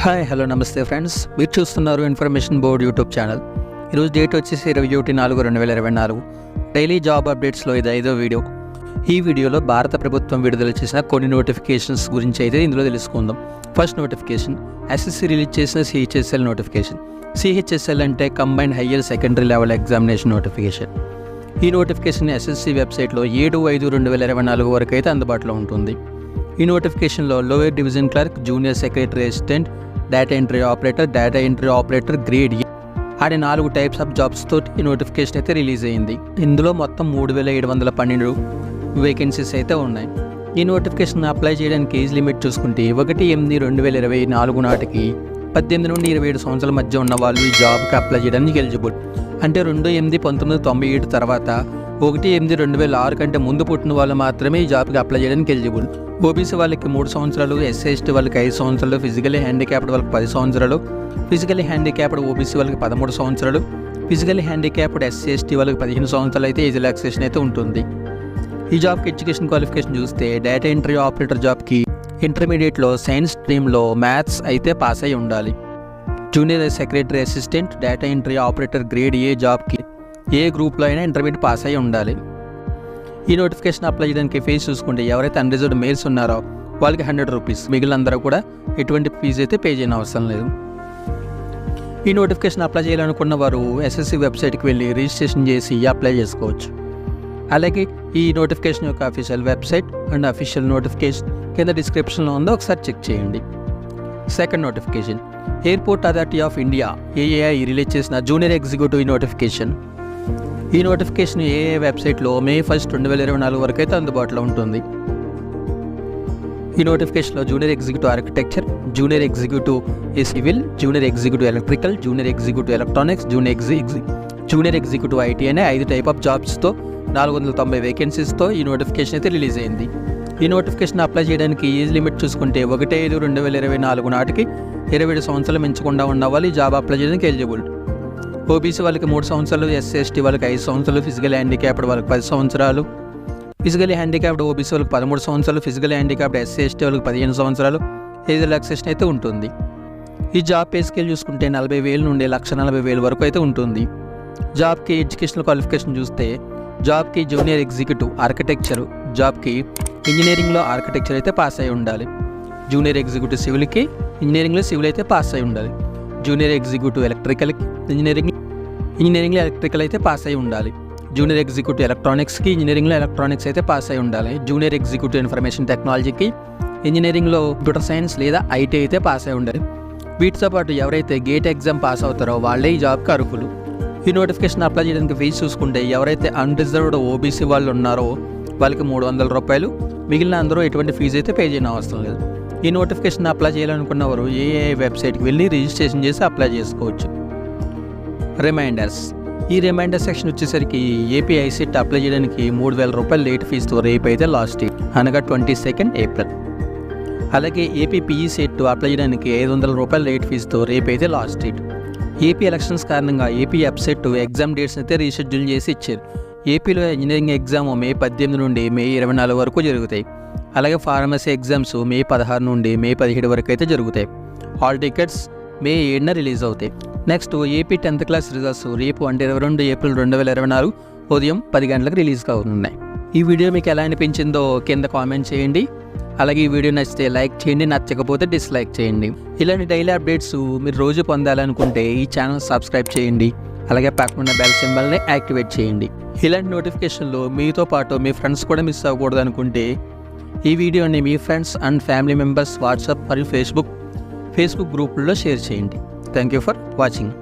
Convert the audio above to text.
Hi hello నమస్తే friends, మీరు చూస్తున్నారు ఇన్ఫర్మేషన్ బోర్డ్ యూట్యూబ్ ఛానల్. ఈరోజు డేట్ వచ్చేసి 21/4/2024. డైలీ జాబ్ అప్డేట్స్లో ఇది 5వ వీడియో. ఈ వీడియోలో భారత ప్రభుత్వం విడుదల చేసిన కొన్ని నోటిఫికేషన్స్ గురించి అయితే ఇందులో తెలుసుకుందాం. ఫస్ట్ నోటిఫికేషన్, ఎస్ఎస్సి రిలీజ్ చేసిన సిహెచ్ఎస్ఎల్ నోటిఫికేషన్. సిహెచ్ఎస్ఎల్ అంటే combined higher secondary level examination notification. ఈ నోటిఫికేషన్ ఎస్ఎస్సి వెబ్సైట్లో 7/5/2024 వరకు అయితే అందుబాటులో ఉంటుంది. ఈ నోటిఫికేషన్లో lower division clerk, junior secretary assistant, data entry operator grade A అనే 4 టైప్స్ ఆఫ్ జాబ్స్ తోటి ఈ నోటిఫికేషన్ అయితే రిలీజ్ అయ్యింది. ఇందులో మొత్తం 3,712 వేకెన్సీస్ అయితే ఉన్నాయి. ఈ నోటిఫికేషన్ అప్లై చేయడానికి ఏజ్ లిమిట్ చూసుకుంటే 1/8/2024 నాటికి 18 నుండి 27 సంవత్సరాల మధ్య ఉన్న వాళ్ళు ఈ జాబ్కి అప్లై చేయడానికి ఎలిజిబుల్. అంటే 2/8/1997 తర్వాత 1/8/2006 కంటే ముందు పుట్టిన వాళ్ళు మాత్రమే ఈ జాబ్కి అప్లై చేయడానికి ఎలిజిబుల్. ఓబీసీ వాళ్ళకి 3 సంవత్సరాలు, ఎస్సీ ఎస్టీ వాళ్ళకి 5 సంవత్సరాలు, ఫిజికలీ హ్యాండిక్యాప్డ్ వాళ్ళకి 10 సంవత్సరాలు, ఫిజికలీ హ్యాండిక్యాప్డ్ ఓబీసీ వాళ్ళకి 13 సంవత్సరాలు, ఫిజికలీ హ్యాండిక్యాప్డ్ ఎస్సీ ఎస్టీ వాళ్ళకి 15 సంవత్సరాలు అయితే ఏజ్ రిలాక్సేషన్ అయితే ఉంటుంది. ఈ జాబ్కి ఎడ్యుకేషన్ క్వాలిఫికేషన్ చూస్తే డేటా ఎంట్రీ ఆపరేటర్ జాబ్కి ఇంటర్మీడియట్లో సైన్స్ స్ట్రీమ్లో మ్యాథ్స్ అయితే పాస్ అయి ఉండాలి. Junior secretary assistant, data entry operator grade A జాబ్కి ఏ గ్రూప్లో అయినా ఇంటర్మీడియట్ పాస్ అయి ఉండాలి. ఈ నోటిఫికేషన్ అప్లై చేయడానికి ఫీజు చూసుకుంటే ఎవరైతే అన్రిజర్వ్డ్ మేల్స్ ఉన్నారో వాళ్ళకి 100 రూపీస్, మిగిలినందరూ కూడా ఎటువంటి ఫీజు అయితే పే చేయని అవసరం లేదు. ఈ నోటిఫికేషన్ అప్లై చేయాలనుకున్న వారు ఎస్ఎస్సి వెబ్సైట్కి వెళ్ళి రిజిస్ట్రేషన్ చేసి అప్లై చేసుకోవచ్చు. అలాగే ఈ నోటిఫికేషన్ యొక్క official website and official notification కింద డిస్క్రిప్షన్లో ఉందో ఒకసారి చెక్ చేయండి. Second notification, airport authority of India AAI release చేసిన జూనియర్ ఎగ్జిక్యూటివ్ నోటిఫికేషన్. ఈ నోటిఫికేషన్ ఏఏఐ వెబ్సైట్లో May 1, 2024 వరకు అయితే అందుబాటులో ఉంటుంది. ఈ నోటిఫికేషన్లో junior executive architecture, junior executive civil, junior executive electrical, junior executive electronics, junior executive IT అనే 5 టైప్ ఆఫ్ జాబ్స్తో 490 వేకెన్సీస్తో ఈ నోటిఫికేషన్ అయితే రిలీజ్ అయింది. ఈ నోటిఫికేషన్ అప్లై చేయడానికి ఏజ్ లిమిట్ చూసుకుంటే 1/5/2024 నాటికి 27 సంవత్సరాలు మించకుండా ఉన్న వాళ్ళు ఈ జాబ్ అప్లై చేయడానికి ఎలిజిబుల్. ఓబీసీ వాళ్ళకి 3 సంవత్సరాలు, ఎస్సీ ఎస్టీ వాళ్ళకి 5 సంవత్సరాలు, ఫిజికల్ హ్యాండిక్యాప్డ్ వాళ్ళకి 10 సంవత్సరాలు, ఫిజికల్ హ్యాండిక్యాప్డ్ ఓబీసీ వాళ్ళకి 13 సంవత్సరాలు, ఫిజికల్ హ్యాండిక్యాప్డ్ ఎస్సీ ఎస్టీ వాళ్ళకి 15 సంవత్సరాలు ఏజ్ రిలాక్సేషన్ అయితే ఉంటుంది. ఈ జాబ్ పే స్కేల్ చూసుకుంటే 40,000 నుండి 1,40,000 వరకు అయితే ఉంటుంది. జాబ్కి ఎడ్యుకేషనల్ క్వాలిఫికేషన్ చూస్తే జాబ్కి జూనియర్ ఎగ్జిక్యూటివ్ ఆర్కిటెక్చర్ జాబ్కి ఇంజనీరింగ్లో ఆర్కిటెక్చర్ అయితే పాస్ అయి ఉండాలి. జూనియర్ ఎగ్జిక్యూటివ్ సివిల్కి ఇంజనీరింగ్లో సివిల్ అయితే పాస్ అయి ఉండాలి. జూనియర్ ఎగ్జిక్యూటివ్ ఎలక్ట్రికల్కి ఇంజనీరింగ్లో ఎలక్ట్రికల్ అయితే పాస్ అయి ఉండాలి. జూనియర్ ఎగ్జిక్యూటివ్ ఎలక్ట్రానిక్స్కి ఇంజనీరింగ్లో ఎలక్ట్రానిక్స్ అయితే పాస్ అయి ఉండాలి. జూనియర్ ఎగ్జిక్యూటివ్ ఇన్ఫర్మేషన్ టెక్నాలజీకి ఇంజనీరింగ్లో కంప్యూటర్ సైన్స్ లేదా ఐటీ అయితే పాస్ అయి ఉండాలి. వీటితో పాటు ఎవరైతే గేట్ ఎగ్జామ్ పాస్ అవుతారో వాళ్ళే ఈ జాబ్కి అర్హులు. ఈ నోటిఫికేషన్ అప్లై చేయడానికి ఫీజు చూసుకుంటే ఎవరైతే అన్రిజర్వ్డ్ ఓబీసీ వాళ్ళు ఉన్నారో వాళ్ళకి 300 రూపాయలు, మిగిలిన అందరూ ఎటువంటి ఫీజు అయితే పే చేయని అవసరం లేదు. ఈ నోటిఫికేషన్ అప్లై చేయాలనుకున్నవారు ఏఐ వెబ్సైట్కి వెళ్ళి రిజిస్ట్రేషన్ చేసి అప్లై చేసుకోవచ్చు. రిమైండర్స్, ఈ రిమైండర్ సెక్షన్ వచ్చేసరికి ఏపీ ఐసెట్ అప్లై చేయడానికి 3,000 రూపాయలు లేట్ ఫీజుతో రేపు అయితే లాస్ట్ డేట్, అనగా 22 ఏప్రిల్. అలాగే ఏపీ పీఈ సెట్ అప్లై చేయడానికి 500 రూపాయలు లేట్ ఫీజుతో రేపు అయితే లాస్ట్ డేట్. ఏపీ ఎలక్షన్స్ కారణంగా ఏపీ వెబ్సైట్ ఎగ్జామ్ డేట్స్ అయితే రీషెడ్యూల్ చేసి ఇచ్చారు. ఏపీలో ఇంజనీరింగ్ ఎగ్జామ్ May 18 నుండి May 24 వరకు జరుగుతాయి. అలాగే ఫార్మసీ ఎగ్జామ్స్ May 16 నుండి May 17 వరకు అయితే జరుగుతాయి. హాల్ టికెట్స్ May 7న రిలీజ్ అవుతాయి. Next AP 10th class results రేపు అంటే 22 ఏప్రిల్ 2024 ఉదయం 10 గంటలకు రిలీజ్ కానున్నాయి. ఈ వీడియో మీకు ఎలా అనిపించిందో కింద కామెంట్ చేయండి. అలాగే ఈ వీడియో నచ్చితే లైక్ చేయండి, నచ్చకపోతే డిస్లైక్ చేయండి. ఇలాంటి డైలీ అప్డేట్స్ మీరు రోజు పొందాలనుకుంటే ఈ ఛానల్ సబ్స్క్రైబ్ చేయండి. అలాగే పక్కన బెల్ సింబల్ని యాక్టివేట్ చేయండి. ఇలాంటి నోటిఫికేషన్లు మీతో పాటు మీ ఫ్రెండ్స్ కూడా మిస్ అవ్వకూడదు అనుకుంటే ఈ వీడియోని మీ friends and family members WhatsApp మరియు ఫేస్బుక్ గ్రూపుల్లో షేర్ చేయండి. Thank you for watching.